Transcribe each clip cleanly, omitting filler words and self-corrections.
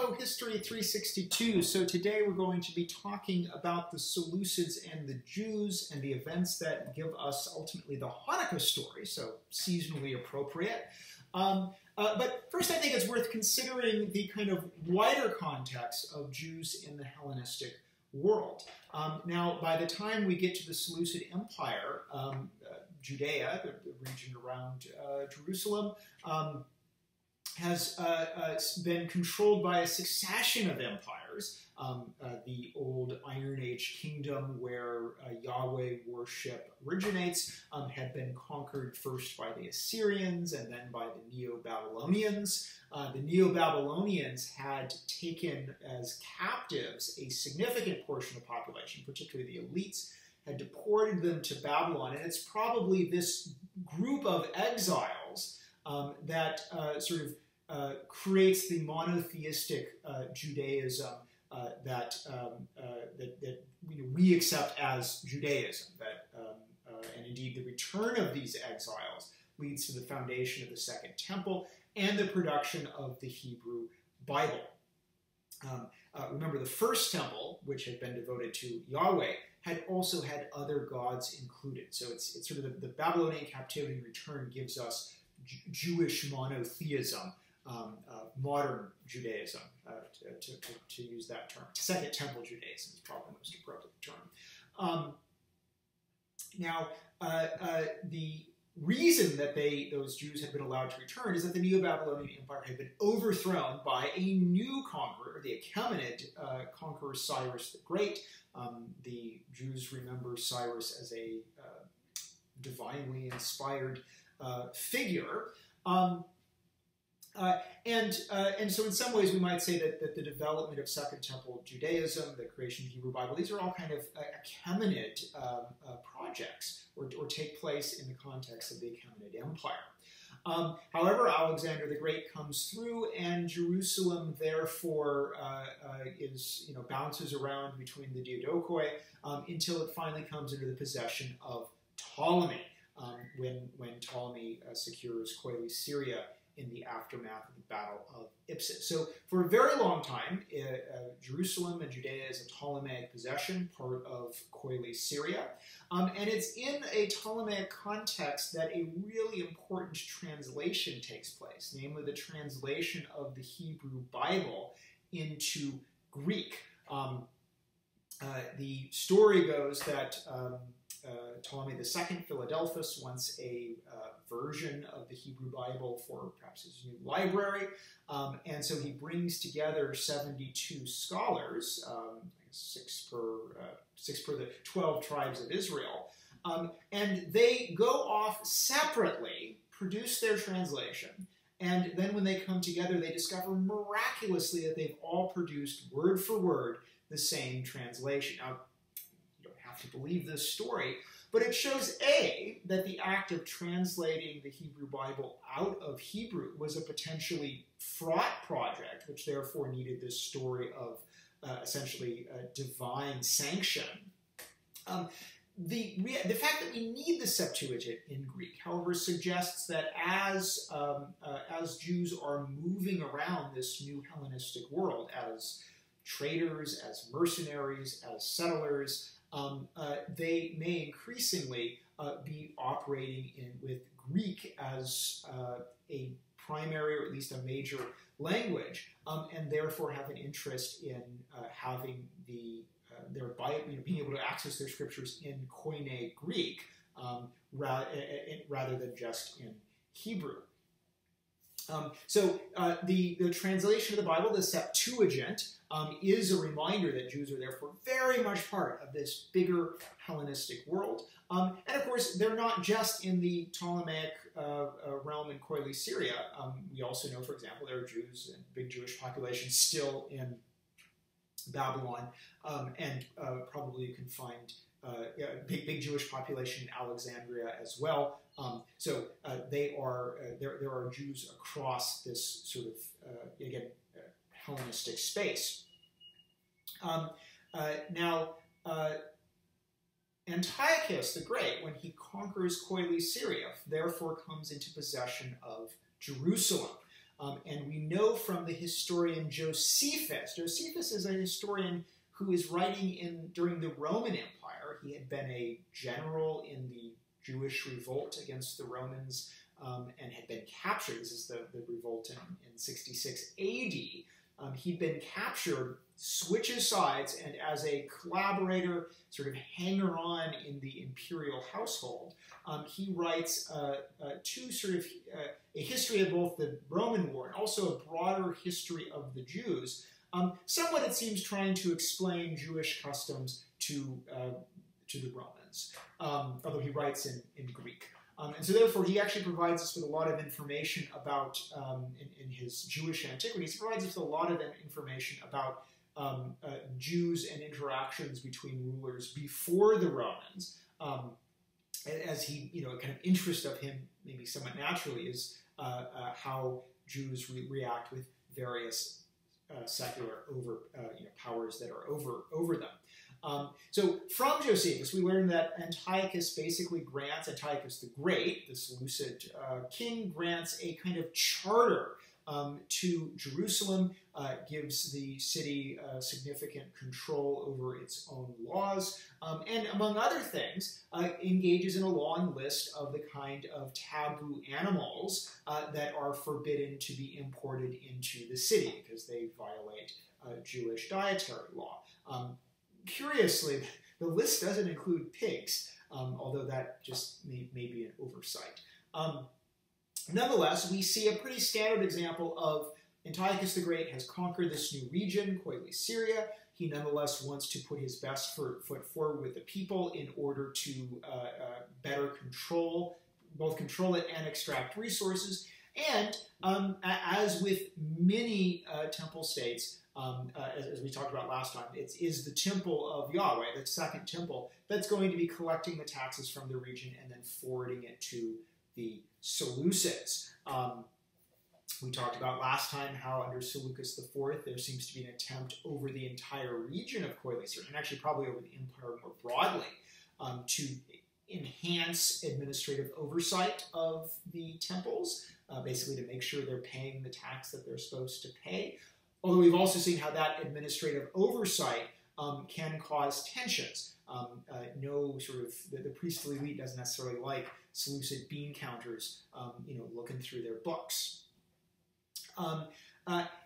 Hello, History 362. So today we're going to be talking about the Seleucids and the Jews and the events that give us ultimately the Hanukkah story, so seasonally appropriate. But first I think it's worth considering the kind of wider context of Jews in the Hellenistic world. Now, by the time we get to the Seleucid Empire, Judea, the region around Jerusalem, has been controlled by a succession of empires. The old Iron Age kingdom where Yahweh worship originates had been conquered first by the Assyrians and then by the Neo-Babylonians. The Neo-Babylonians had taken as captives a significant portion of the population, particularly the elites, had deported them to Babylon. And it's probably this group of exiles that sort of creates the monotheistic Judaism that we accept as Judaism. And indeed, the return of these exiles leads to the foundation of the Second Temple and the production of the Hebrew Bible. Remember, the First Temple, which had been devoted to Yahweh, had also had other gods included. So it's sort of the Babylonian captivity return gives us Jewish monotheism, modern Judaism, to use that term. Second Temple Judaism is probably the most appropriate term. Now, the reason that those Jews had been allowed to return is that the Neo-Babylonian Empire had been overthrown by a new conqueror, the Achaemenid conqueror Cyrus the Great. The Jews remember Cyrus as a divinely inspired figure. And so in some ways we might say that the development of Second Temple Judaism, the creation of the Hebrew Bible, these are all kind of Achaemenid projects or take place in the context of the Achaemenid Empire. However, Alexander the Great comes through, and Jerusalem therefore bounces around between the Diadochoi until it finally comes into the possession of Ptolemy, when Ptolemy secures Coele Syria in the aftermath of the Battle of Ipsus. So for a very long time, Jerusalem and Judea is a Ptolemaic possession, part of Coele Syria. And it's in a Ptolemaic context that a really important translation takes place, namely the translation of the Hebrew Bible into Greek. The story goes that Ptolemy II Philadelphus wants a version of the Hebrew Bible for perhaps his new library, and so he brings together 72 scholars, six per the 12 tribes of Israel, and they go off separately, produce their translation, and then when they come together, they discover miraculously that they've all produced word for word the same translation. Now, you don't have to believe this story, but it shows, A, that the act of translating the Hebrew Bible out of Hebrew was a potentially fraught project, which therefore needed this story of essentially divine sanction. The fact that we need the Septuagint in Greek, however, suggests that as Jews are moving around this new Hellenistic world, as traders, as mercenaries, as settlers, they may increasingly be operating with Greek as a primary or at least a major language, and therefore have an interest in having their Bible, being able to access their scriptures in Koine Greek rather than just in Hebrew. So the translation of the Bible, the Septuagint, is a reminder that Jews are therefore very much part of this bigger Hellenistic world. And of course, they're not just in the Ptolemaic realm in Coele Syria. We also know, for example, there are Jews and big Jewish populations still in Babylon, and probably you can find big Jewish population in Alexandria as well. So there are Jews across this sort of, again, Hellenistic space. Now, Antiochus the Great, when he conquers Coele Syria, therefore comes into possession of Jerusalem. And we know from the historian Josephus. Josephus is a historian who is writing during the Roman Empire. He had been a general in the Jewish revolt against the Romans and had been captured. This is the revolt in 66 AD. He'd been captured, switches sides, and as a collaborator, sort of hanger-on in the imperial household, he writes a history of both the Roman war and also a broader history of the Jews, somewhat, it seems, trying to explain Jewish customs to the Romans, although he writes in Greek. And so therefore, he actually provides us with a lot of information about, in his Jewish Antiquities, he provides us with a lot of information about Jews and interactions between rulers before the Romans. As he, a kind of interest of him, maybe somewhat naturally, is how Jews react with various secular powers that are over them. So from Josephus, we learn that Antiochus basically grants, Antiochus the Great, the Seleucid king, grants a kind of charter to Jerusalem, gives the city significant control over its own laws, and among other things, engages in a long list of the kind of taboo animals that are forbidden to be imported into the city because they violate Jewish dietary law. Curiously, the list doesn't include pigs, although that just may be an oversight. Nonetheless, we see a pretty standard example of Antiochus the Great has conquered this new region, Coele-Syria. He nonetheless wants to put his best foot forward with the people in order to better both control it and extract resources. And as with many temple states, as we talked about last time, it is the temple of Yahweh, the second temple, that's going to be collecting the taxes from the region and then forwarding it to the Seleucids. We talked about last time how under Seleucus IV there seems to be an attempt over the entire region of Coele-Syria, and actually probably over the empire more broadly, to enhance administrative oversight of the temples, basically to make sure they're paying the tax that they're supposed to pay. Although we've also seen how that administrative oversight can cause tensions. The priestly elite doesn't necessarily like Seleucid bean counters, looking through their books.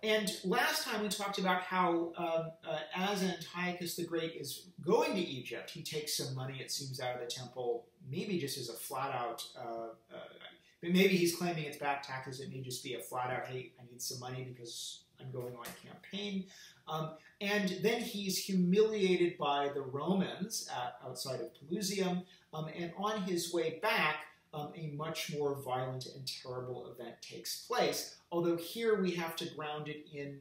And last time we talked about how, as Antiochus the Great is going to Egypt, he takes some money, it seems, out of the temple, maybe just as a flat-out, maybe he's claiming it's back taxes. It may just be a flat-out, hey, I need some money because I'm going on campaign. And then he's humiliated by the Romans outside of Pelusium, and on his way back, a much more violent and terrible event takes place. Although here we have to ground it in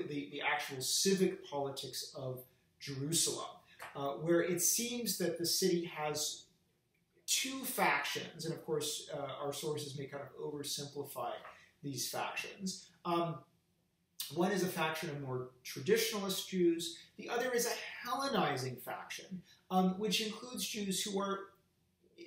the actual civic politics of Jerusalem, where it seems that the city has two factions, and of course our sources may kind of oversimplify these factions. One is a faction of more traditionalist Jews. The other is a Hellenizing faction, which includes Jews who are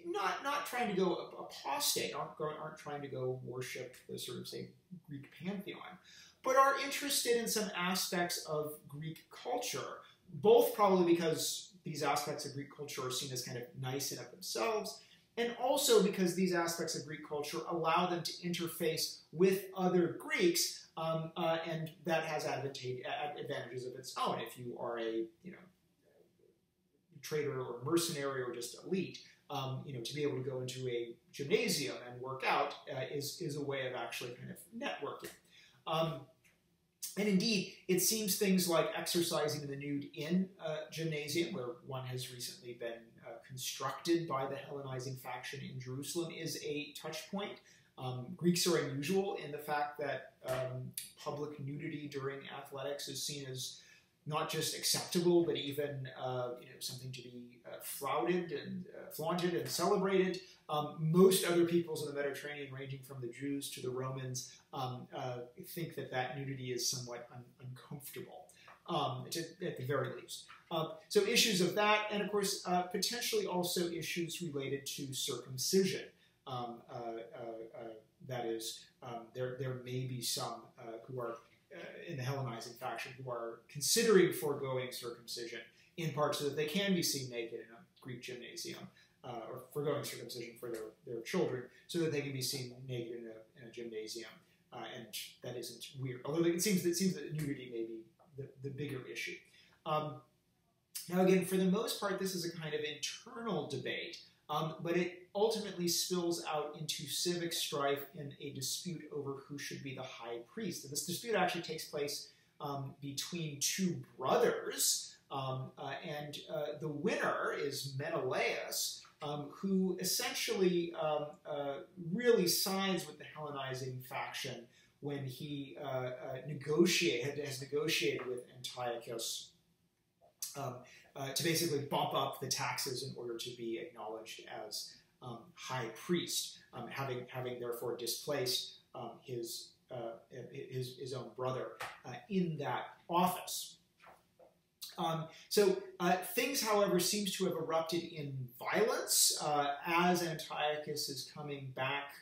not trying to go apostate, aren't trying to go worship the sort of, say, Greek pantheon, but are interested in some aspects of Greek culture, both probably because these aspects of Greek culture are seen as kind of nice in of themselves, and also because these aspects of Greek culture allow them to interface with other Greeks, and that has advantages of its own. If you are a trader or mercenary or just elite, to be able to go into a gymnasium and work out is a way of actually kind of networking. And indeed, it seems things like exercising in the nude in a gymnasium, where one has recently been constructed by the Hellenizing faction in Jerusalem, is a touch point. Greeks are unusual in the fact that public nudity during athletics is seen as not just acceptable, but even something to be flaunted and celebrated. Most other peoples in the Mediterranean, ranging from the Jews to the Romans, think that nudity is somewhat uncomfortable, at the very least. So issues of that, and of course, potentially also issues related to circumcision. that is, there may be some who are in the Hellenizing faction who are considering foregoing circumcision, in part so that they can be seen naked in a Greek gymnasium, or foregoing circumcision for their children, so that they can be seen naked in a gymnasium. And that isn't weird, although it seems that nudity may be the bigger issue. Now again, for the most part, this is a kind of internal debate, but it ultimately spills out into civic strife in a dispute over who should be the high priest. And this dispute actually takes place between two brothers, and the winner is Menelaus, who essentially really sides with the Hellenizing faction when he has negotiated with Antiochus to basically bump up the taxes in order to be acknowledged as high priest, having therefore displaced his own brother in that office. So things, however, seems to have erupted in violence as Antiochus is coming back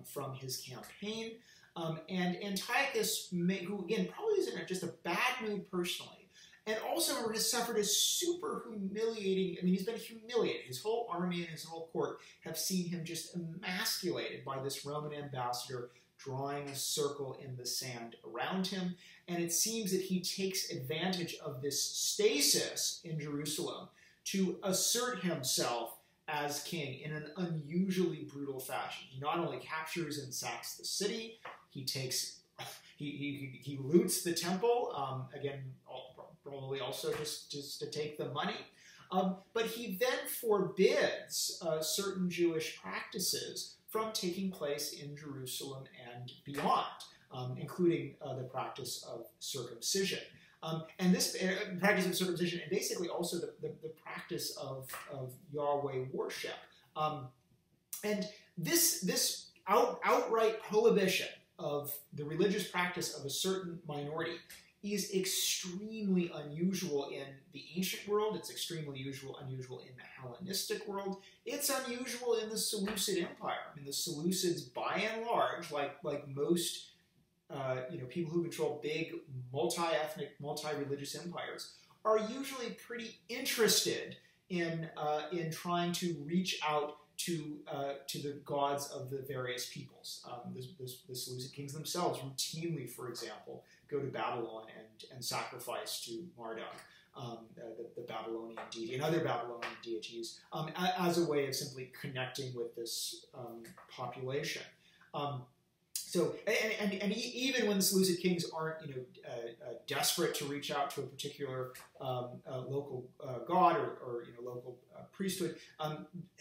from his campaign. And Antiochus, who again probably is in just a bad mood personally, and also has suffered a super humiliating, I mean, he's been humiliated. His whole army and his whole court have seen him just emasculated by this Roman ambassador drawing a circle in the sand around him. And it seems that he takes advantage of this stasis in Jerusalem to assert himself as king in an unusually brutal fashion. He not only captures and sacks the city, he loots the temple, again, probably also just to take the money. But he then forbids certain Jewish practices from taking place in Jerusalem and beyond, including the practice of circumcision. And this practice of circumcision, and basically also the practice of Yahweh worship. And this outright prohibition of the religious practice of a certain minority is extremely unusual in the ancient world. It's extremely unusual in the Hellenistic world. It's unusual in the Seleucid Empire. I mean, the Seleucids, by and large, like most people who control big multi-ethnic, multi-religious empires, are usually pretty interested in trying to reach out to the gods of the various peoples. The Seleucid kings themselves routinely, for example, go to Babylon and sacrifice to Marduk, the Babylonian deity, and other Babylonian deities, as a way of simply connecting with this population. Even when the Seleucid kings aren't, desperate to reach out to a particular local god or local priesthood,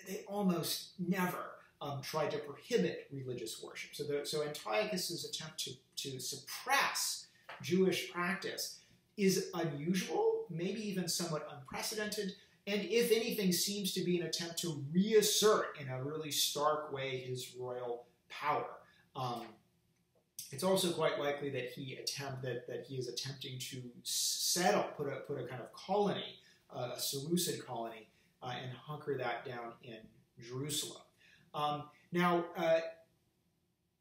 they almost never try to prohibit religious worship. So Antiochus's attempt to suppress Jewish practice is unusual, maybe even somewhat unprecedented, and if anything, seems to be an attempt to reassert in a really stark way his royal power. It's also quite likely that he is attempting to put a kind of colony, a Seleucid colony, and hunker that down in Jerusalem. Now,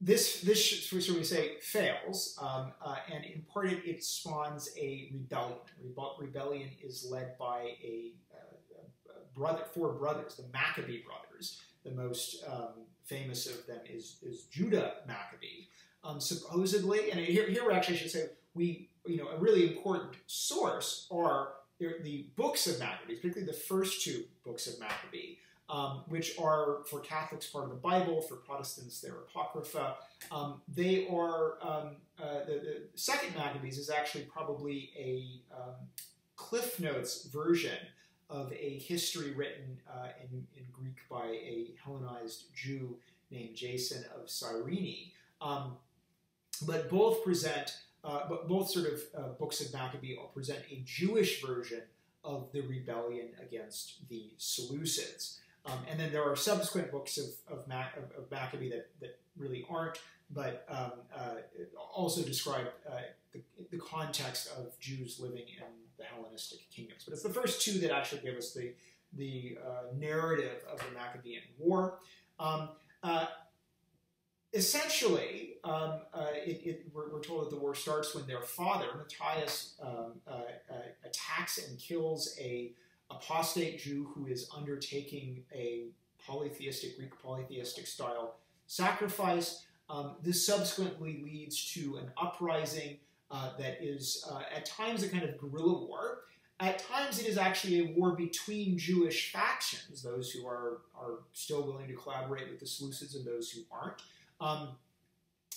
this shall we say, fails, and in part it spawns a rebellion. Rebellion is led by four brothers, the Maccabee brothers. The most famous of them is Judah Maccabee. Supposedly, and here we actually should say a really important source are the books of Maccabees, particularly the first two books of Maccabee, which are for Catholics part of the Bible, for Protestants they're Apocrypha. They are the second Maccabees is actually probably a Cliff Notes version of a history written in Greek by a Hellenized Jew named Jason of Cyrene. But both present, both books of Maccabee present a Jewish version of the rebellion against the Seleucids. And then there are subsequent books of Maccabee that really aren't, but also describe the context of Jews living in the Hellenistic kingdoms. But it's the first two that actually give us the narrative of the Maccabean War. essentially, we're told that the war starts when their father, Mattathias, attacks and kills a apostate Jew who is undertaking a Greek polytheistic style sacrifice. This subsequently leads to an uprising that is at times a kind of guerrilla war. At times it is actually a war between Jewish factions, those who are still willing to collaborate with the Seleucids and those who aren't.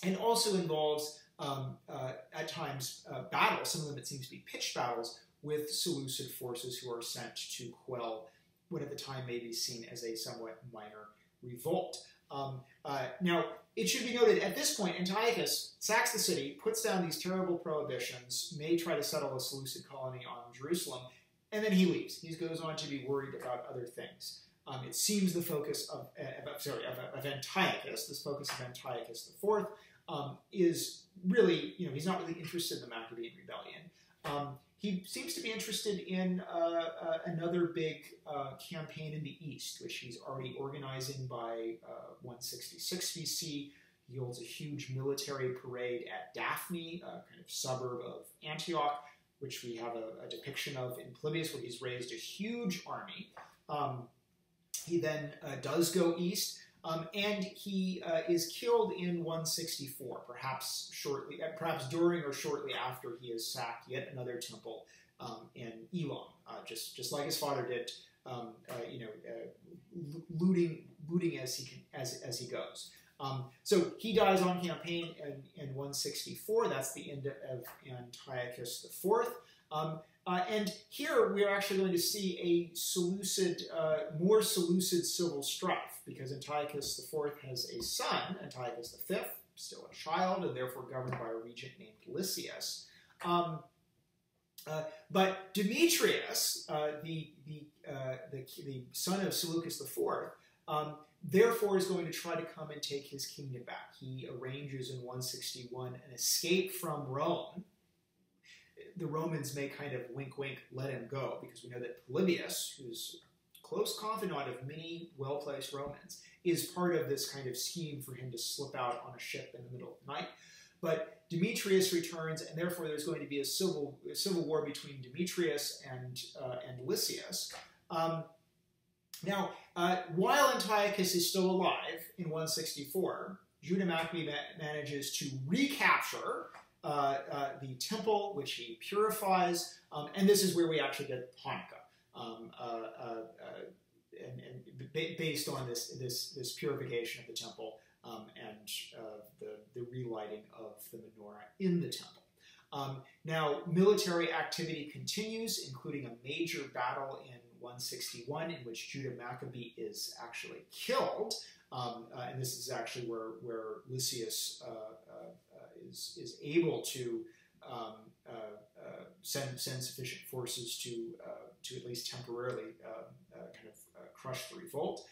And also involves, at times, battles. Some of them, it seems to be pitched battles with Seleucid forces who are sent to quell what at the time may be seen as a somewhat minor revolt. Now, it should be noted, at this point, Antiochus sacks the city, puts down these terrible prohibitions, may try to settle a Seleucid colony on Jerusalem, and then he leaves. He goes on to be worried about other things. It seems the focus of Antiochus, this focus of Antiochus IV, is really, he's not really interested in the Maccabean rebellion. He seems to be interested in another big campaign in the east, which he's already organizing by 166 BC. He holds a huge military parade at Daphne, a kind of suburb of Antioch, which we have a depiction of in Polybius, where he's raised a huge army. He then does go east, and he is killed in 164, perhaps during or shortly after he has sacked yet another temple in Elam, just like his father did, looting as he goes. So he dies on campaign in 164. That's the end of Antiochus IV. And here we are actually going to see a more Seleucid civil strife, because Antiochus IV has a son, Antiochus V, still a child, and therefore governed by a regent named Lysias. But Demetrius, the son of Seleucus IV, therefore is going to try to come and take his kingdom back. He arranges in 161 an escape from Rome. The Romans may kind of wink, wink, let him go, because we know that Polybius, who's a close confidant of many well-placed Romans, is part of this kind of scheme for him to slip out on a ship in the middle of the night. But Demetrius returns, and therefore there's going to be a civil war between Demetrius and Lysias. Now, while Antiochus is still alive in 164, Judah Maccabee manages to recapture the temple, which he purifies, and this is where we actually get Hanukkah, and based on this purification of the temple and the relighting of the menorah in the temple. Now, military activity continues, including a major battle in 161 in which Judah Maccabee is actually killed, and this is actually where Lysias is able to send sufficient forces to at least temporarily kind of crush the revolt.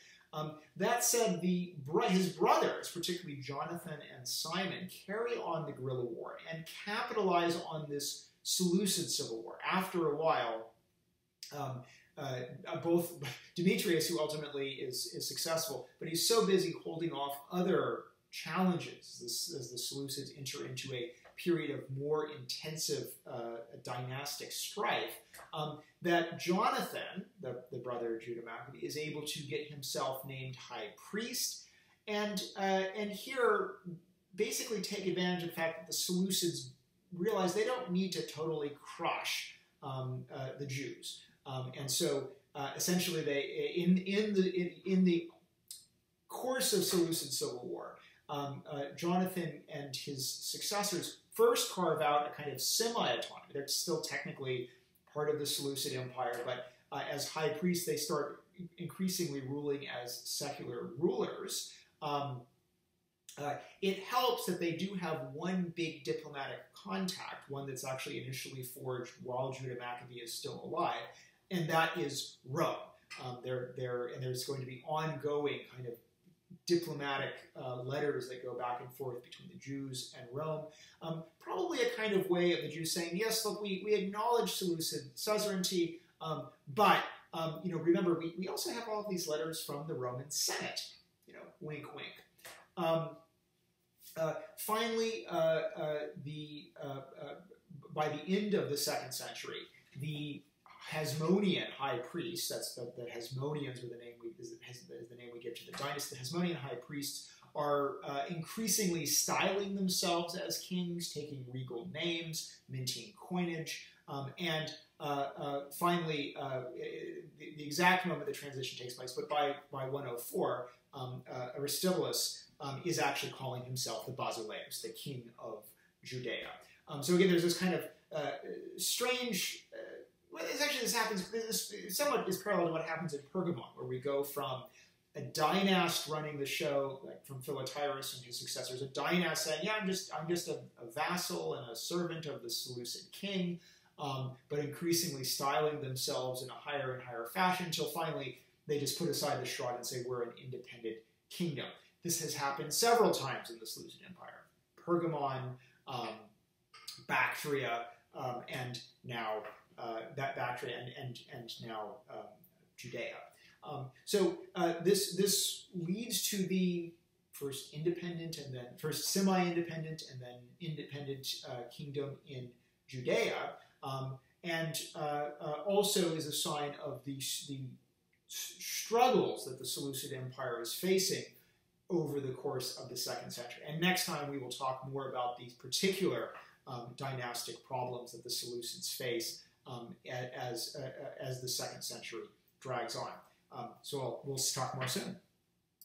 That said, his brothers, particularly Jonathan and Simon, carry on the guerrilla war and capitalize on this Seleucid civil war. After a while, both Demetrius, who ultimately is successful, but he's so busy holding off other challenges as the Seleucids enter into a period of more intensive dynastic strife, that Jonathan, the brother of Judah Maccabee, is able to get himself named high priest, and here basically take advantage of the fact that the Seleucids realize they don't need to totally crush the Jews, and so essentially they in the course of Seleucid civil war, Jonathan and his successors first carve out a kind of semi-autonomy. They're still technically part of the Seleucid Empire, but as high priests, they start increasingly ruling as secular rulers. It helps that they do have one big diplomatic contact, one that's actually initially forged while Judah Maccabee is still alive, and that is Rome. And there's going to be ongoing kind of diplomatic letters that go back and forth between the Jews and Rome. Probably a kind of way of the Jews saying, yes, look, we acknowledge Seleucid suzerainty, but remember, we also have all of these letters from the Roman Senate. Wink, wink. Finally, by the end of the 2nd century, the Hasmonean high priests, that's the Hasmoneans were the name is the name we give to the dynasty. The Hasmonean high priests are increasingly styling themselves as kings, taking regal names, minting coinage, and finally, the exact moment the transition takes place, but by 104, Aristobulus is actually calling himself the Basileus, the king of Judea. So again, there's this kind of strange. Well, this happens. This somewhat is parallel to what happens in Pergamon, where we go from a dynast running the show, like from Philotirus and his successors, a dynast saying, "Yeah, I'm just a vassal and a servant of the Seleucid king," but increasingly styling themselves in a higher and higher fashion until finally they just put aside the shroud and say, "We're an independent kingdom." This has happened several times in the Seleucid Empire: Pergamon, Bactria, and now Bactria, and now Judea. So this leads to the first independent, and then first semi-independent, and then independent kingdom in Judea, and also is a sign of the struggles that the Seleucid Empire is facing over the course of the 2nd century. And next time we will talk more about these particular dynastic problems that the Seleucids face as the 2nd century drags on. So we'll talk more soon.